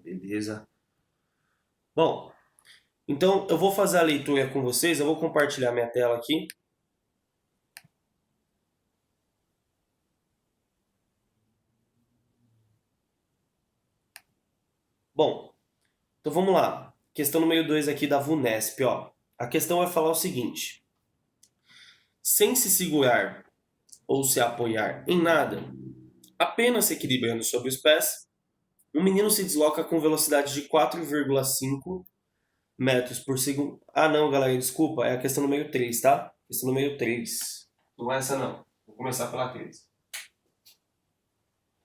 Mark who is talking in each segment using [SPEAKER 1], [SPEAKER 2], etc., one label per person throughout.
[SPEAKER 1] beleza. Bom, então eu vou fazer a leitura com vocês, eu vou compartilhar minha tela aqui. Bom, então vamos lá. Questão número 2 aqui da VUNESP, ó. A questão vai falar o seguinte: sem se segurar ou se apoiar em nada, apenas se equilibrando sobre os pés, um menino se desloca com velocidade de 4,5 metros por segundo. Ah, não, galera, desculpa, é a questão número 3, tá? Questão número 3. Não é essa, não. Vou começar pela 3.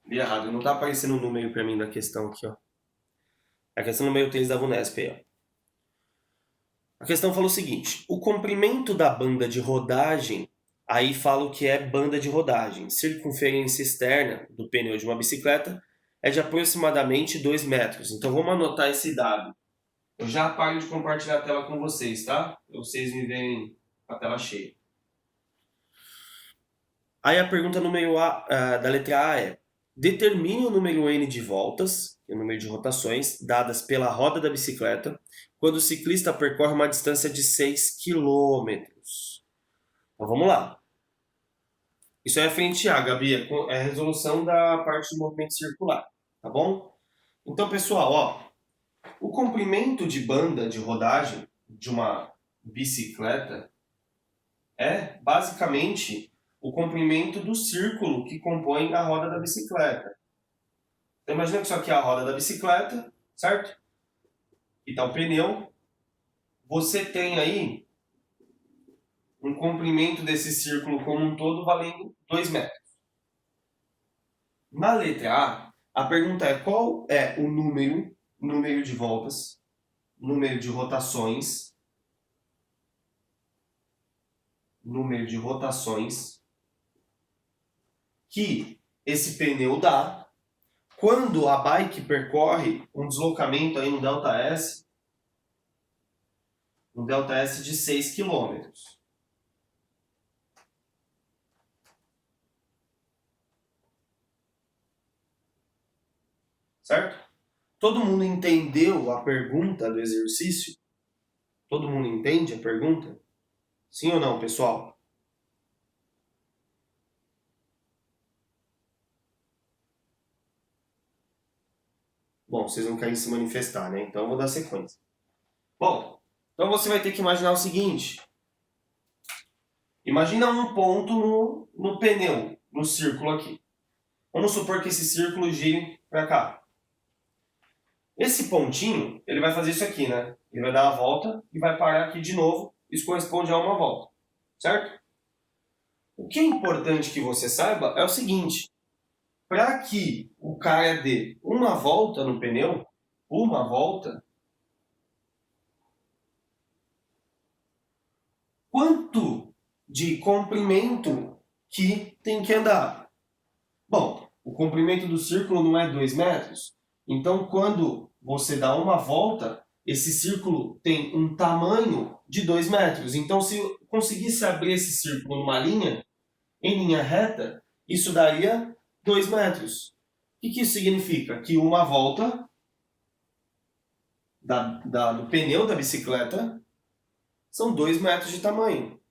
[SPEAKER 1] Li errado, não tá aparecendo o número pra mim da questão aqui, ó. É a questão número 3 da VUNESP aí, ó. A questão fala o seguinte: o comprimento da banda de rodagem, aí fala o que é banda de rodagem, circunferência externa do pneu de uma bicicleta é de aproximadamente 2 metros. Então vamos anotar esse dado. Eu já paro de compartilhar a tela com vocês, tá? Pra vocês me verem com a tela cheia. Aí a pergunta número A, da letra A é: determine o número N de voltas, o número de rotações, dadas pela roda da bicicleta, quando o ciclista percorre uma distância de 6 quilômetros. Então vamos lá. Isso é a frente A, Gabi, é a resolução da parte do movimento circular, tá bom? Então, pessoal, ó, o comprimento de banda de rodagem de uma bicicleta é basicamente o comprimento do círculo que compõe a roda da bicicleta. Então imagina que isso aqui é a roda da bicicleta, certo? E está o pneu. Você tem aí um comprimento desse círculo como um todo valendo 2 metros. Na letra A pergunta é qual é o número de voltas, número de rotações que esse pneu dá quando a bike percorre um deslocamento aí no ΔS, de 6 quilômetros. Certo? Todo mundo entendeu a pergunta do exercício? Todo mundo entende a pergunta? Sim ou não, pessoal? Bom, vocês não querem se manifestar, né? Então eu vou dar sequência. Bom, então você vai ter que imaginar o seguinte. Imagina um ponto no pneu, no círculo aqui. Vamos supor que esse círculo gire para cá. Esse pontinho, ele vai fazer isso aqui, né? Ele vai dar a volta e vai parar aqui de novo. Isso corresponde a uma volta, certo? O que é importante que você saiba é o seguinte. Para que o cara dê uma volta no pneu, quanto de comprimento que tem que andar? Bom, o comprimento do círculo não é 2 metros. Então, quando você dá uma volta, esse círculo tem um tamanho de 2 metros. Então, se eu conseguisse abrir esse círculo numa linha, em linha reta, isso daria 2 metros. O que isso significa? Que uma volta do pneu da bicicleta são 2 metros de tamanho.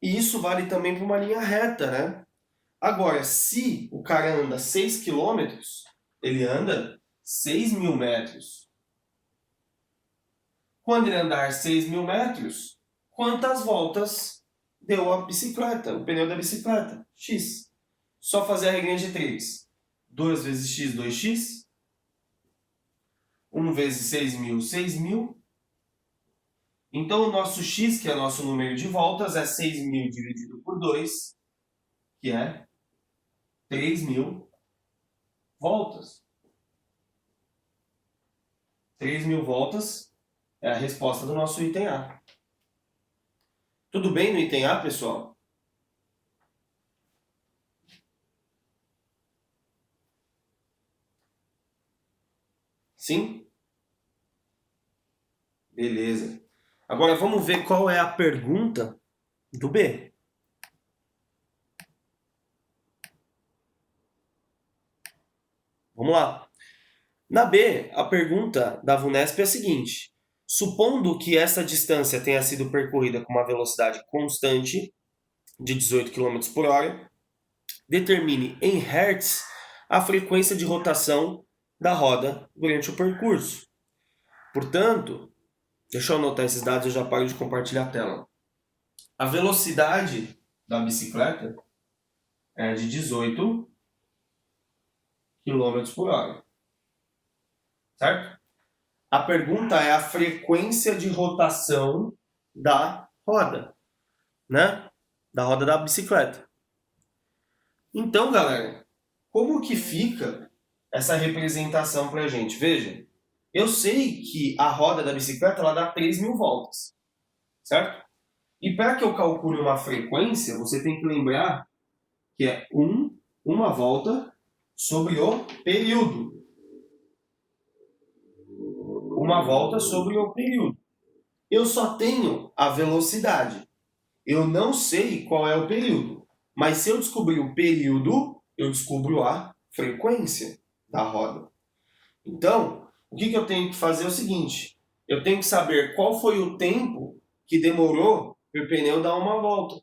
[SPEAKER 1] E isso vale também para uma linha reta, né? Agora, se o cara anda 6 quilômetros, ele anda 6.000 metros. Quando ele andar 6.000 metros, quantas voltas deu a bicicleta, o pneu da bicicleta? X. Só fazer a regrinha de 3. 2 vezes x, 2x. 1 vezes 6.000, 6.000. Então, o nosso x, que é o nosso número de voltas, é 6.000 dividido por 2, que é 3.000 voltas. 3.000 voltas é a resposta do nosso item A. Tudo bem no item A, pessoal? Sim? Beleza. Agora vamos ver qual é a pergunta do B. Vamos lá. Na B, a pergunta da VUNESP é a seguinte: supondo que essa distância tenha sido percorrida com uma velocidade constante de 18 km por hora, determine em Hertz a frequência de rotação da roda durante o percurso. Portanto, deixa eu anotar esses dados e eu já paro de compartilhar a tela. A velocidade da bicicleta é de 18 km por hora. Certo? A pergunta é a frequência de rotação da roda, né? Da roda da bicicleta. Então, galera, como que fica essa representação pra gente? Veja, eu sei que a roda da bicicleta ela dá 3.000 voltas, certo? E para que eu calcule uma frequência, você tem que lembrar que é uma volta sobre o período. Uma volta sobre o período. Eu só tenho a velocidade. Eu não sei qual é o período. Mas se eu descobrir o período, eu descubro a frequência da roda. Então, o que eu tenho que fazer é o seguinte. Eu tenho que saber qual foi o tempo que demorou para o pneu dar uma volta.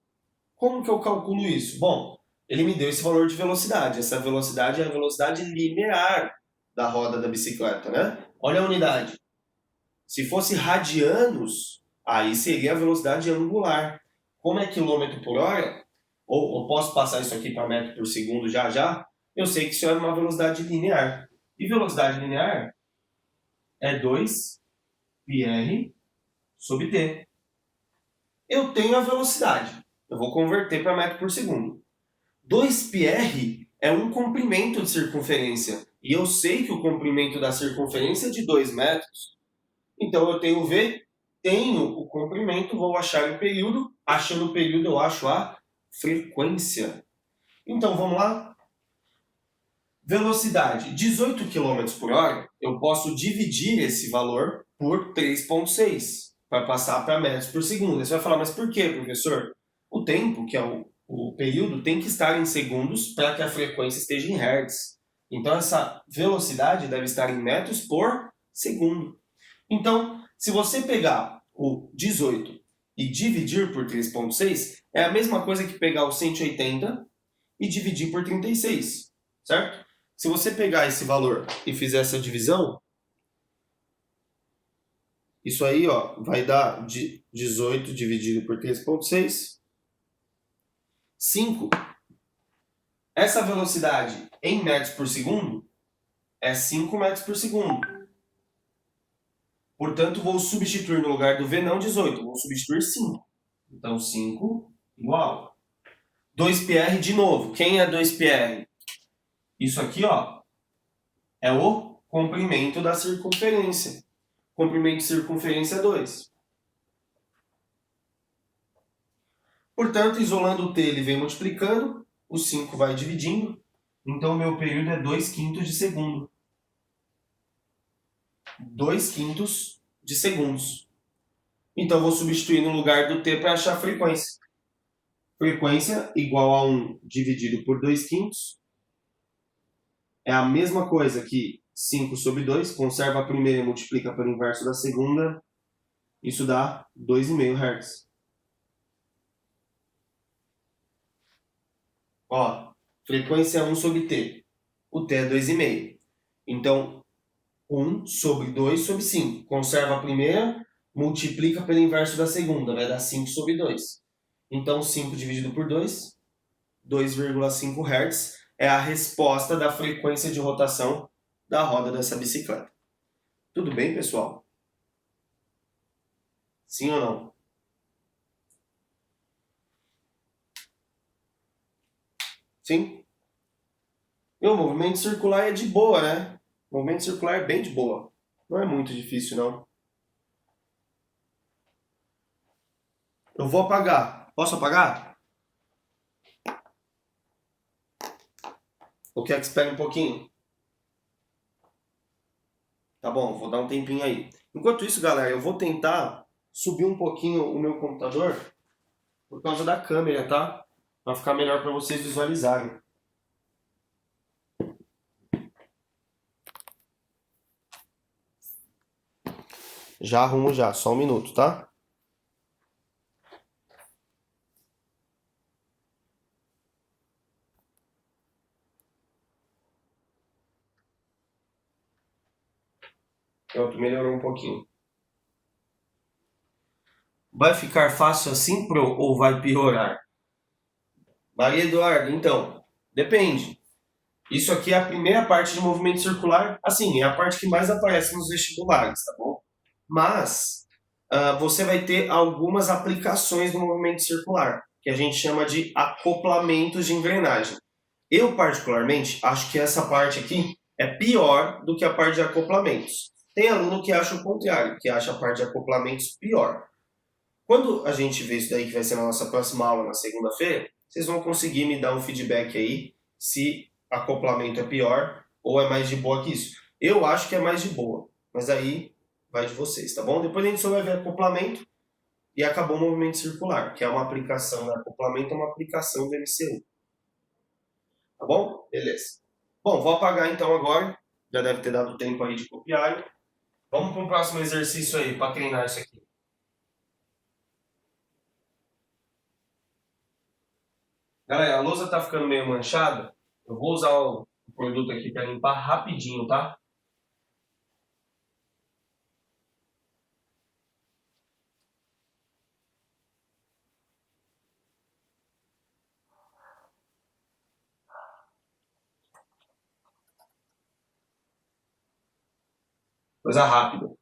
[SPEAKER 1] Como que eu calculo isso? Bom, ele me deu esse valor de velocidade. Essa velocidade é a velocidade linear da roda da bicicleta, né? Olha a unidade. Se fosse radianos, aí seria a velocidade angular. Como é quilômetro por hora, ou posso passar isso aqui para metro por segundo já já, eu sei que isso é uma velocidade linear. E velocidade linear é 2πr sobre t. Eu tenho a velocidade. Eu vou converter para metro por segundo. 2πr é um comprimento de circunferência. E eu sei que o comprimento da circunferência é de 2 metros. Então eu tenho V, tenho o comprimento, vou achar o período. Achando o período, eu acho a frequência. Então vamos lá? Velocidade 18 km por hora, eu posso dividir esse valor por 3,6 para passar para metros por segundo. Você vai falar, mas por quê, professor? O tempo, que é o período, tem que estar em segundos para que a frequência esteja em hertz. Então essa velocidade deve estar em metros por segundo. Então, se você pegar o 18 e dividir por 3,6, é a mesma coisa que pegar o 180 e dividir por 36, certo? Se você pegar esse valor e fizer essa divisão, isso aí ó, vai dar 18 dividido por 3,6, 5. Essa velocidade em metros por segundo é 5 metros por segundo. Portanto, vou substituir no lugar do V não 18, vou substituir 5. Então, 5 igual 2πr de novo. Quem é 2πr? Isso aqui ó, é o comprimento da circunferência. Comprimento de circunferência é 2. Portanto, isolando o t, ele vem multiplicando, o 5 vai dividindo, então o meu período é 2/5 de segundo. 2/5 de segundos. Então, vou substituir no lugar do t para achar a frequência. Frequência igual a 1 dividido por 2/5. É a mesma coisa que 5 sobre 2. Conserva a primeira e multiplica pelo inverso da segunda. Isso dá 2,5 Hz. Ó, frequência é 1 sobre t. O t é 2,5. Então, 1 sobre 2 sobre 5. Conserva a primeira, multiplica pelo inverso da segunda. Vai dar 5 sobre 2. Então, 5 dividido por 2, 2,5 Hz é a resposta da frequência de rotação da roda dessa bicicleta. Tudo bem, pessoal? Sim ou não? Sim? E o movimento circular é de boa, né? O movimento circular é bem de boa. Não é muito difícil, não. Eu vou apagar. Posso apagar? Ou quer que espere um pouquinho? Tá bom, vou dar um tempinho aí. Enquanto isso, galera, eu vou tentar subir um pouquinho o meu computador por causa da câmera, tá? Pra ficar melhor para vocês visualizarem. Já arrumo já, só um minuto, tá? Pronto, melhorou um pouquinho. Vai ficar fácil assim, Pro, ou vai piorar? Maria Eduardo, então, depende. Isso aqui é a primeira parte de movimento circular, assim, é a parte que mais aparece nos vestibulares, tá bom? Mas você vai ter algumas aplicações do movimento circular, que a gente chama de acoplamentos de engrenagem. Eu, particularmente, acho que essa parte aqui é pior do que a parte de acoplamentos. Tem aluno que acha o contrário, que acha a parte de acoplamentos pior. Quando a gente vê isso daí, que vai ser na nossa próxima aula, na segunda-feira, vocês vão conseguir me dar um feedback aí se acoplamento é pior ou é mais de boa que isso. Eu acho que é mais de boa, mas aí vai de vocês, tá bom? Depois a gente só vai ver acoplamento e acabou o movimento circular, que é uma aplicação, né? Acoplamento é uma aplicação do MCU, tá bom? Beleza. Bom, vou apagar então agora, já deve ter dado tempo aí de copiar. Vamos para o próximo exercício aí, para treinar isso aqui. Galera, a lousa tá ficando meio manchada. Eu vou usar o produto aqui para limpar rapidinho, tá? Coisa rápida.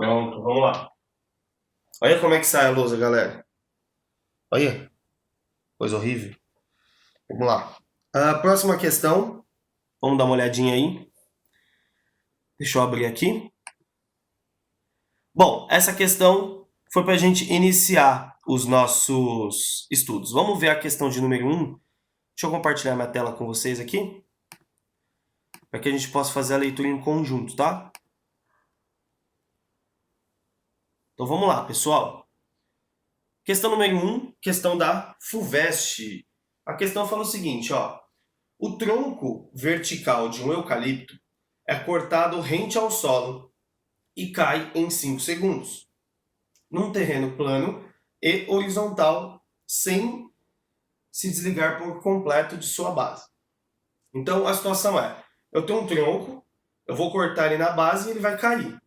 [SPEAKER 1] Pronto, vamos lá. Olha como é que sai a lousa, galera. Olha, coisa horrível. Vamos lá. A próxima questão. Vamos dar uma olhadinha aí. Deixa eu abrir aqui. Bom, essa questão foi para a gente iniciar os nossos estudos. Vamos ver a questão de número 1. Deixa eu compartilhar minha tela com vocês aqui, para que a gente possa fazer a leitura em conjunto, tá? Então vamos lá, pessoal. Questão número 1, questão da FUVEST. A questão fala o seguinte, ó. O tronco vertical de um eucalipto é cortado rente ao solo e cai em 5 segundos, num terreno plano e horizontal, sem se desligar por completo de sua base. Então a situação é, eu tenho um tronco, eu vou cortar ele na base e ele vai cair.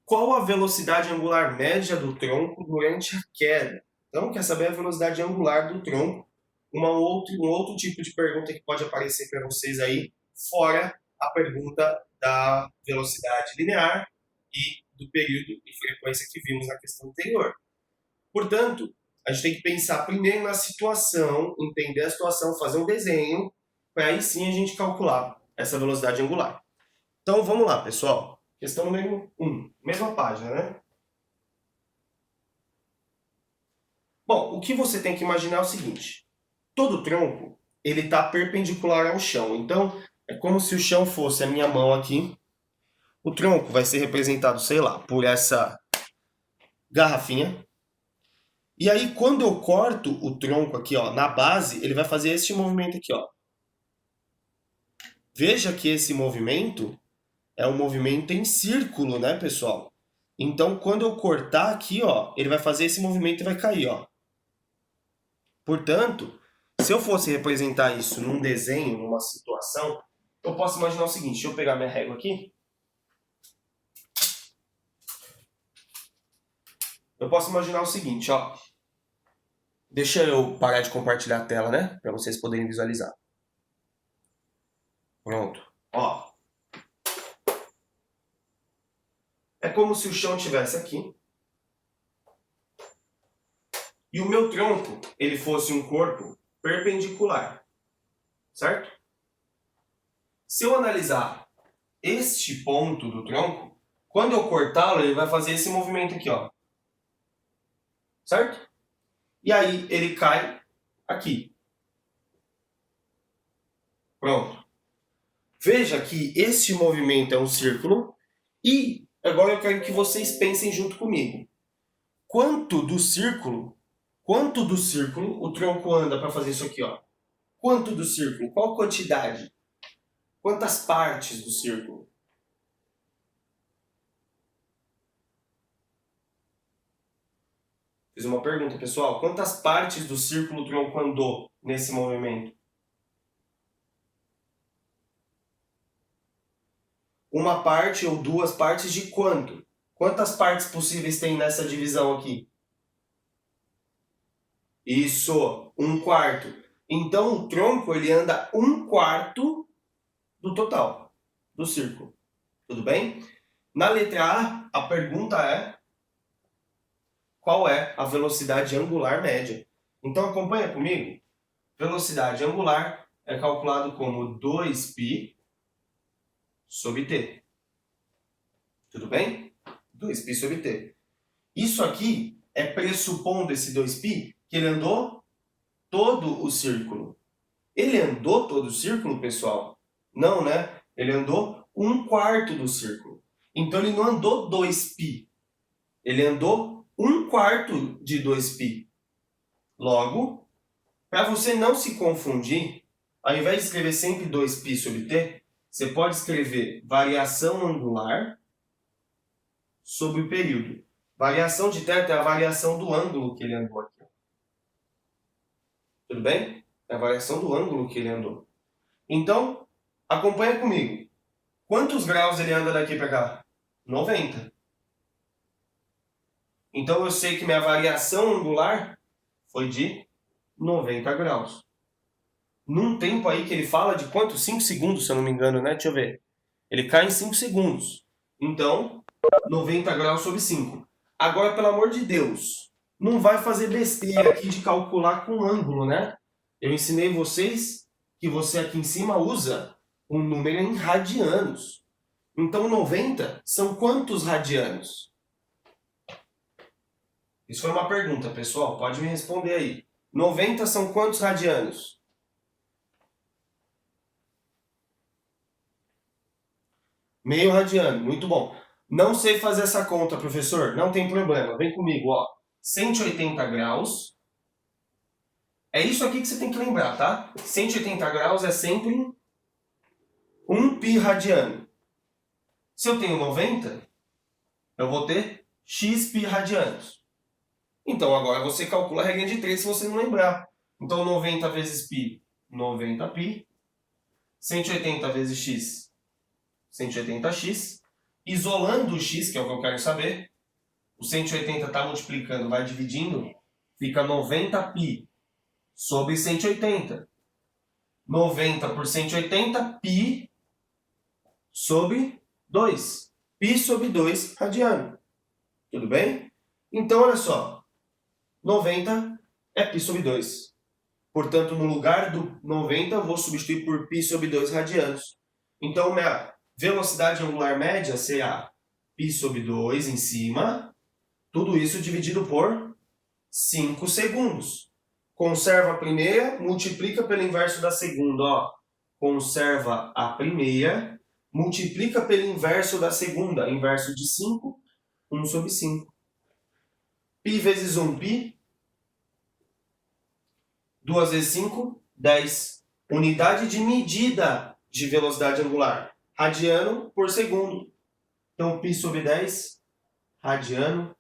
[SPEAKER 1] Qual a velocidade angular média do tronco durante a queda? Então, quer saber a velocidade angular do tronco? Um outro tipo de pergunta que pode aparecer para vocês aí, fora a pergunta da velocidade linear e do período e frequência que vimos na questão anterior. Portanto, a gente tem que pensar primeiro na situação, entender a situação, fazer um desenho, para aí sim a gente calcular essa velocidade angular. Então vamos lá, pessoal. Questão número 1, mesma página, né? Bom, o que você tem que imaginar é o seguinte: todo tronco ele está perpendicular ao chão. Então é como se o chão fosse a minha mão aqui. O tronco vai ser representado, sei lá, por essa garrafinha. E aí quando eu corto o tronco aqui, ó, na base, ele vai fazer este movimento aqui, ó. Veja que esse movimento é um movimento em círculo, né, pessoal? Então, quando eu cortar aqui, ó, ele vai fazer esse movimento e vai cair, ó. Portanto, se eu fosse representar isso num desenho, numa situação, eu posso imaginar o seguinte, deixa eu pegar minha régua aqui. Eu posso imaginar o seguinte, ó. Deixa eu parar de compartilhar a tela, né? Para vocês poderem visualizar. Pronto. Ó. É como se o chão estivesse aqui. E o meu tronco, ele fosse um corpo perpendicular. Certo? Se eu analisar este ponto do tronco, quando eu cortá-lo, ele vai fazer esse movimento aqui, ó. Certo? E aí ele cai aqui. Pronto. Veja que este movimento é um círculo e agora eu quero que vocês pensem junto comigo. Quanto do círculo o tronco anda para fazer isso aqui, ó? Quanto do círculo? Qual quantidade? Quantas partes do círculo? Fiz uma pergunta, pessoal. Quantas partes do círculo o tronco andou nesse movimento? Uma parte ou duas partes de quanto? Quantas partes possíveis tem nessa divisão aqui? Isso, 1/4. Então o tronco ele anda 1/4 do total do círculo. Tudo bem? Na letra A pergunta é qual é a velocidade angular média. Então acompanha comigo. Velocidade angular é calculado como 2π sobre t. Tudo bem? 2π sobre t. Isso aqui é pressupondo esse 2π que ele andou todo o círculo. Ele andou todo o círculo, pessoal? Não, né? Ele andou 1/4 do círculo. Então ele não andou 2π. Ele andou 1/4 de 2π. Logo, para você não se confundir, ao invés de escrever sempre 2π sobre t, você pode escrever variação angular sobre o período. Variação de θ é a variação do ângulo que ele andou aqui. Tudo bem? É a variação do ângulo que ele andou. Então, acompanha comigo. Quantos graus ele anda daqui para cá? 90. Então eu sei que minha variação angular foi de 90 graus. Num tempo aí que ele fala de quanto? 5 segundos, se eu não me engano, né? Deixa eu ver. Ele cai em 5 segundos. Então, 90 graus sobre 5. Agora, pelo amor de Deus, não vai fazer besteira aqui de calcular com ângulo, né? Eu ensinei vocês que você aqui em cima usa um número em radianos. Então, 90 são quantos radianos? Isso foi uma pergunta, pessoal. Pode me responder aí. 90 são quantos radianos? Meio radiano. Muito bom. Não sei fazer essa conta, professor. Não tem problema. Vem comigo, ó. 180 graus. É isso aqui que você tem que lembrar, tá? 180 graus é sempre 1π radiano. Se eu tenho 90, eu vou ter xπ radianos. Então, agora você calcula a regra de 3 se você não lembrar. Então, 90 vezes π, 90π. 180 vezes x, 180x. Isolando o x, que é o que eu quero saber, o 180 está multiplicando, vai dividindo, fica 90π sobre 180. 90 por 180, π sobre 2. Π sobre 2 radiano. Tudo bem? Então, olha só. 90 é π sobre 2. Portanto, no lugar do 90, eu vou substituir por π sobre 2 radianos. Então, minha velocidade angular média será π sobre 2 em cima, tudo isso dividido por 5 segundos. Conserva a primeira, multiplica pelo inverso da segunda. Ó. Conserva a primeira, multiplica pelo inverso da segunda. Inverso de 5, 1 sobre 5. Π vezes 1, π. 2 vezes 5, 10. Unidade de medida de velocidade angular. Radiano por segundo. Então, π sobre 10, radiano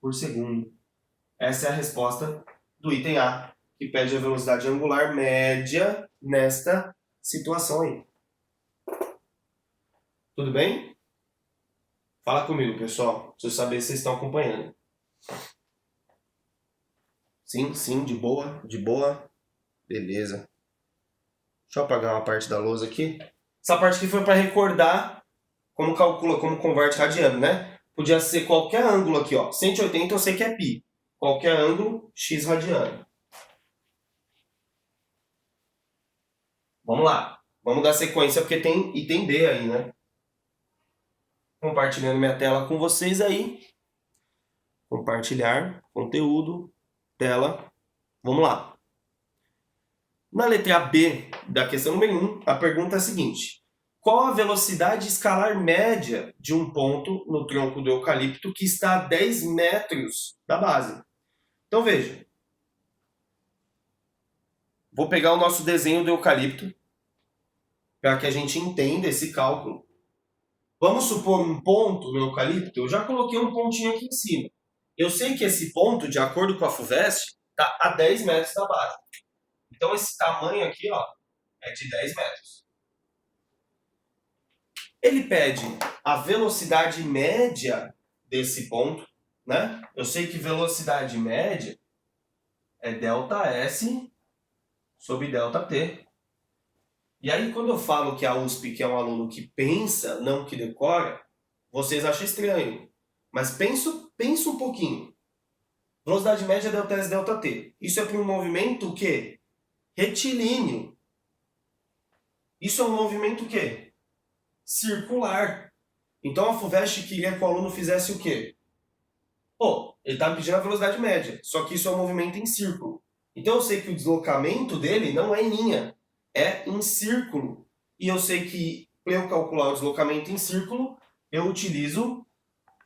[SPEAKER 1] por segundo. Essa é a resposta do item A, que pede a velocidade angular média nesta situação aí. Tudo bem? Fala comigo, pessoal. Preciso saber se vocês estão acompanhando. Sim, sim, de boa, de boa. Beleza. Deixa eu apagar uma parte da lousa aqui. Essa parte aqui foi para recordar como calcula, como converte radiano, né? Podia ser qualquer ângulo aqui, ó. 180 eu sei que é π. Qualquer ângulo, x radiano. Vamos lá. Vamos dar sequência porque tem item D aí, né? Compartilhando minha tela com vocês aí. Compartilhar, conteúdo, tela. Vamos lá. Na letra B da questão número 1, a pergunta é a seguinte. Qual a velocidade escalar média de um ponto no tronco do eucalipto que está a 10 metros da base? Então veja. Vou pegar o nosso desenho do eucalipto para que a gente entenda esse cálculo. Vamos supor um ponto no eucalipto. Eu já coloquei um pontinho aqui em cima. Eu sei que esse ponto, de acordo com a FUVEST, está a 10 metros da base. Então esse tamanho aqui, ó, é de 10 metros. Ele pede a velocidade média desse ponto, né? Eu sei que velocidade média é ΔS sobre ΔT. E aí, quando eu falo que a USP que é um aluno que pensa, não que decora, vocês acham estranho. Mas pensa um pouquinho. Velocidade média é ΔS ΔT. Isso é para um movimento o quê? Retilíneo. Isso é um movimento o quê? Circular. Então a FUVEST queria que o aluno fizesse o quê? Pô, ele está me pedindo a velocidade média, só que isso é um movimento em círculo. Então eu sei que o deslocamento dele não é em linha, é em círculo. E eu sei que para eu calcular o deslocamento em círculo, eu utilizo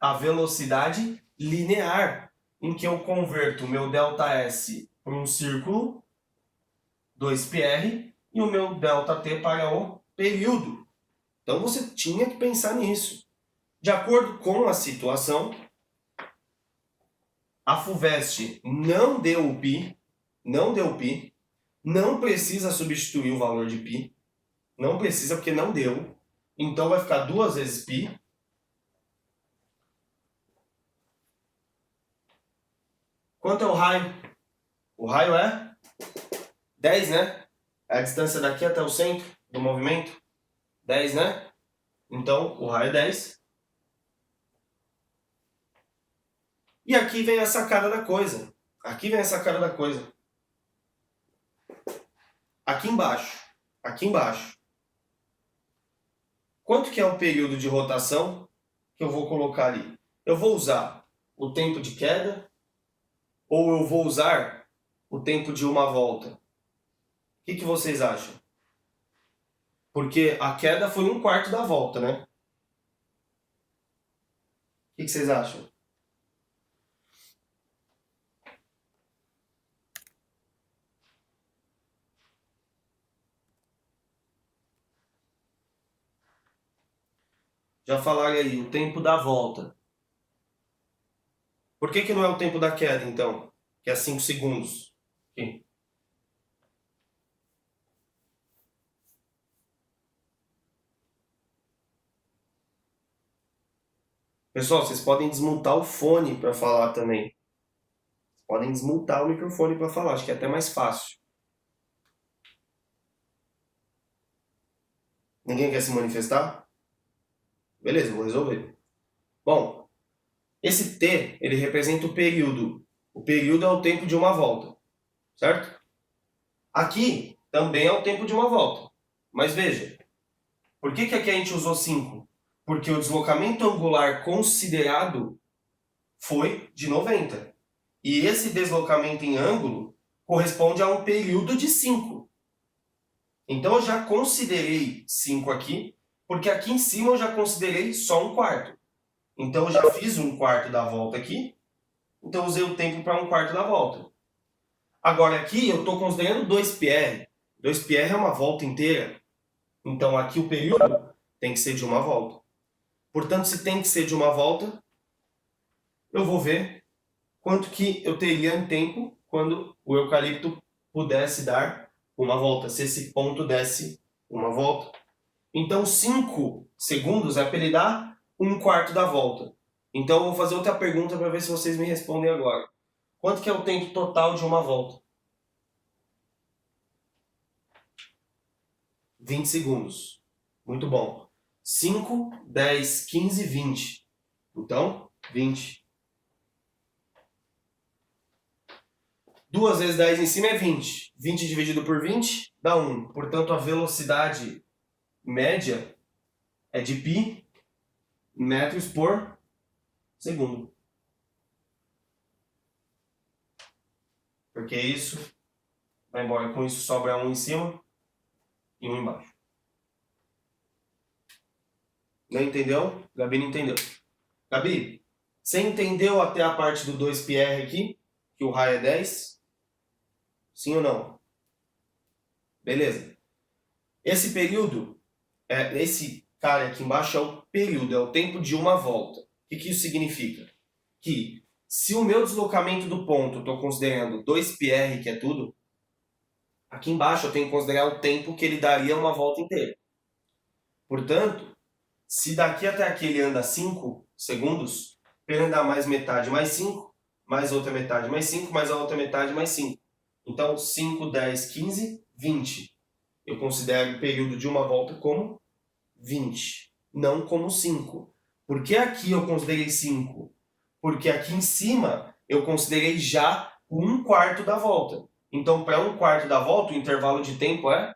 [SPEAKER 1] a velocidade linear, em que eu converto o meu ΔS para um círculo, 2πr, e o meu ΔT para o período. Então você tinha que pensar nisso. De acordo com a situação, a FUVEST não deu o π, não precisa substituir o valor de π, não precisa porque não deu, então vai ficar 2 vezes π. Quanto é o raio? O raio é 10, né? É a distância daqui até o centro do movimento, 10, né? Então, o raio é 10. E aqui vem a sacada da coisa. Aqui vem a sacada da coisa. Aqui embaixo. Quanto que é o período de rotação que eu vou colocar ali? Eu vou usar o tempo de queda ou eu vou usar o tempo de uma volta? O que vocês acham? Porque a queda foi 1/4 da volta, né? O que vocês acham? Já falaram aí, o tempo da volta. Por que não é o tempo da queda, então? Que é 5 segundos. Aqui. Pessoal, vocês podem desmutar o fone para falar também. Podem desmutar o microfone para falar, acho que é até mais fácil. Ninguém quer se manifestar? Beleza, vou resolver. Bom, esse T, ele representa o período. O período é o tempo de uma volta, certo? Aqui também é o tempo de uma volta. Mas veja, por que aqui a gente usou 5? Porque o deslocamento angular considerado foi de 90. E esse deslocamento em ângulo corresponde a um período de 5. Então eu já considerei 5 aqui, porque aqui em cima eu já considerei só 1/4. Então eu já fiz 1/4 da volta aqui, então eu usei o tempo para 1/4 da volta. Agora aqui eu estou considerando 2πr. 2πr é uma volta inteira. Então aqui o período tem que ser de uma volta. Portanto, se tem que ser de uma volta, eu vou ver quanto que eu teria em tempo quando o eucalipto pudesse dar uma volta, se esse ponto desse uma volta. Então 5 segundos é para ele dar 1/4 da volta. Então eu vou fazer outra pergunta para ver se vocês me respondem agora. Quanto que é o tempo total de uma volta? 20 segundos. Muito bom. 5, 10, 15, 20. Então, 20. 2 vezes 10 em cima é 20. 20 dividido por 20 dá 1. Portanto, a velocidade média é de π metros por segundo. Porque isso vai embora. Com isso sobra 1 em cima e 1 embaixo. Não entendeu? Gabi não entendeu. Gabi, você entendeu até a parte do 2πr aqui? Que o raio é 10? Sim ou não? Beleza. Esse período, esse cara aqui embaixo é o período, é o tempo de uma volta. O que isso significa? Que se o meu deslocamento do ponto, eu estou considerando 2πr, que é tudo, aqui embaixo eu tenho que considerar o tempo que ele daria uma volta inteira. Portanto, se daqui até aqui ele anda 5 segundos, ele andar mais metade mais 5, mais outra metade mais 5, mais a outra metade mais 5. Então, 5, 10, 15, 20. Eu considero o período de uma volta como 20, não como 5. Por que aqui eu considerei 5? Porque aqui em cima eu considerei já um quarto da volta. Então, para um quarto da volta, o intervalo de tempo é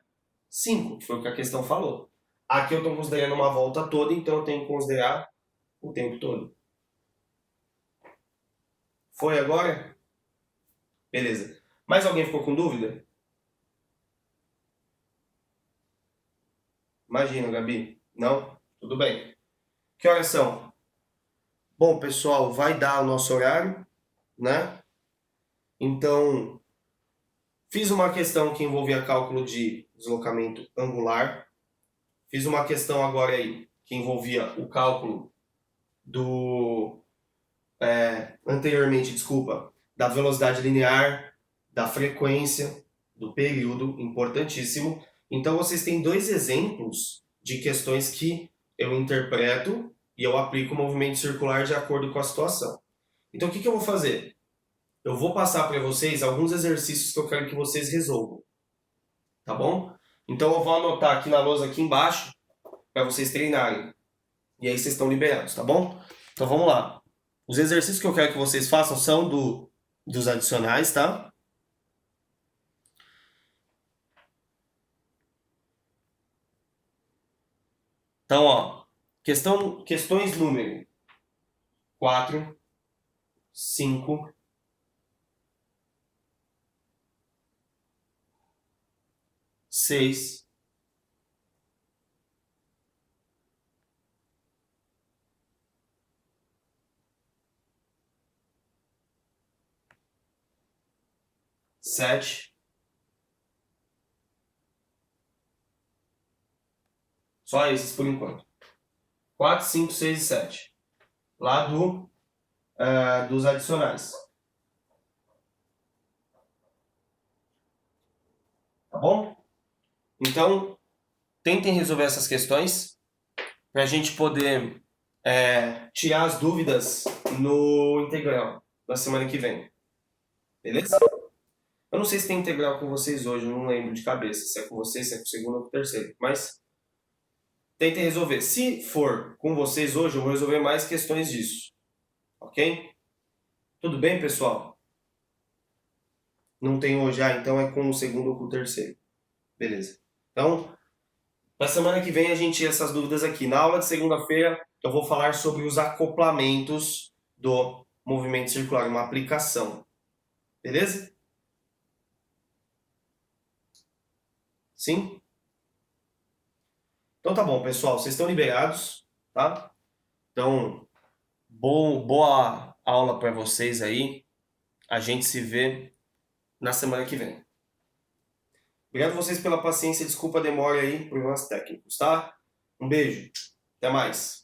[SPEAKER 1] 5, que foi o que a questão falou. Aqui eu estou considerando uma volta toda, então eu tenho que considerar o tempo todo. Foi agora? Beleza. Mais alguém ficou com dúvida? Imagina, Gabi. Não? Tudo bem. Que horas são? Bom, pessoal, vai dar o nosso horário, né? Então, fiz uma questão que envolvia cálculo de deslocamento angular. Fiz uma questão agora aí que envolvia o cálculo do anteriormente, desculpa, da velocidade linear, da frequência, do período, importantíssimo. Então vocês têm dois exemplos de questões que eu interpreto e eu aplico o movimento circular de acordo com a situação. Então o que eu vou fazer? Eu vou passar para vocês alguns exercícios que eu quero que vocês resolvam, tá bom? Então eu vou anotar aqui na lousa aqui embaixo para vocês treinarem. E aí vocês estão liberados, tá bom? Então vamos lá. Os exercícios que eu quero que vocês façam são dos adicionais, tá? Então, ó, questões número 4, 5, 6, 7. Só esses por enquanto. 4, 5, 6 e 7. Lá dos adicionais. Tá bom? Então, tentem resolver essas questões para a gente poder tirar as dúvidas no integral da semana que vem. Beleza? Eu não sei se tem integral com vocês hoje, eu não lembro de cabeça. Se é com vocês, se é com o segundo ou com o terceiro. Mas tentem resolver. Se for com vocês hoje, eu vou resolver mais questões disso. Ok? Tudo bem, pessoal? Não tem hoje, então é com o segundo ou com o terceiro. Beleza. Então, na semana que vem a gente tira essas dúvidas aqui. Na aula de segunda-feira eu vou falar sobre os acoplamentos do movimento circular, uma aplicação. Beleza? Sim? Então tá bom, pessoal. Vocês estão liberados, tá? Então, boa aula para vocês aí. A gente se vê na semana que vem. Obrigado a vocês pela paciência. Desculpa a demora aí, problemas técnicos, tá? Um beijo. Até mais.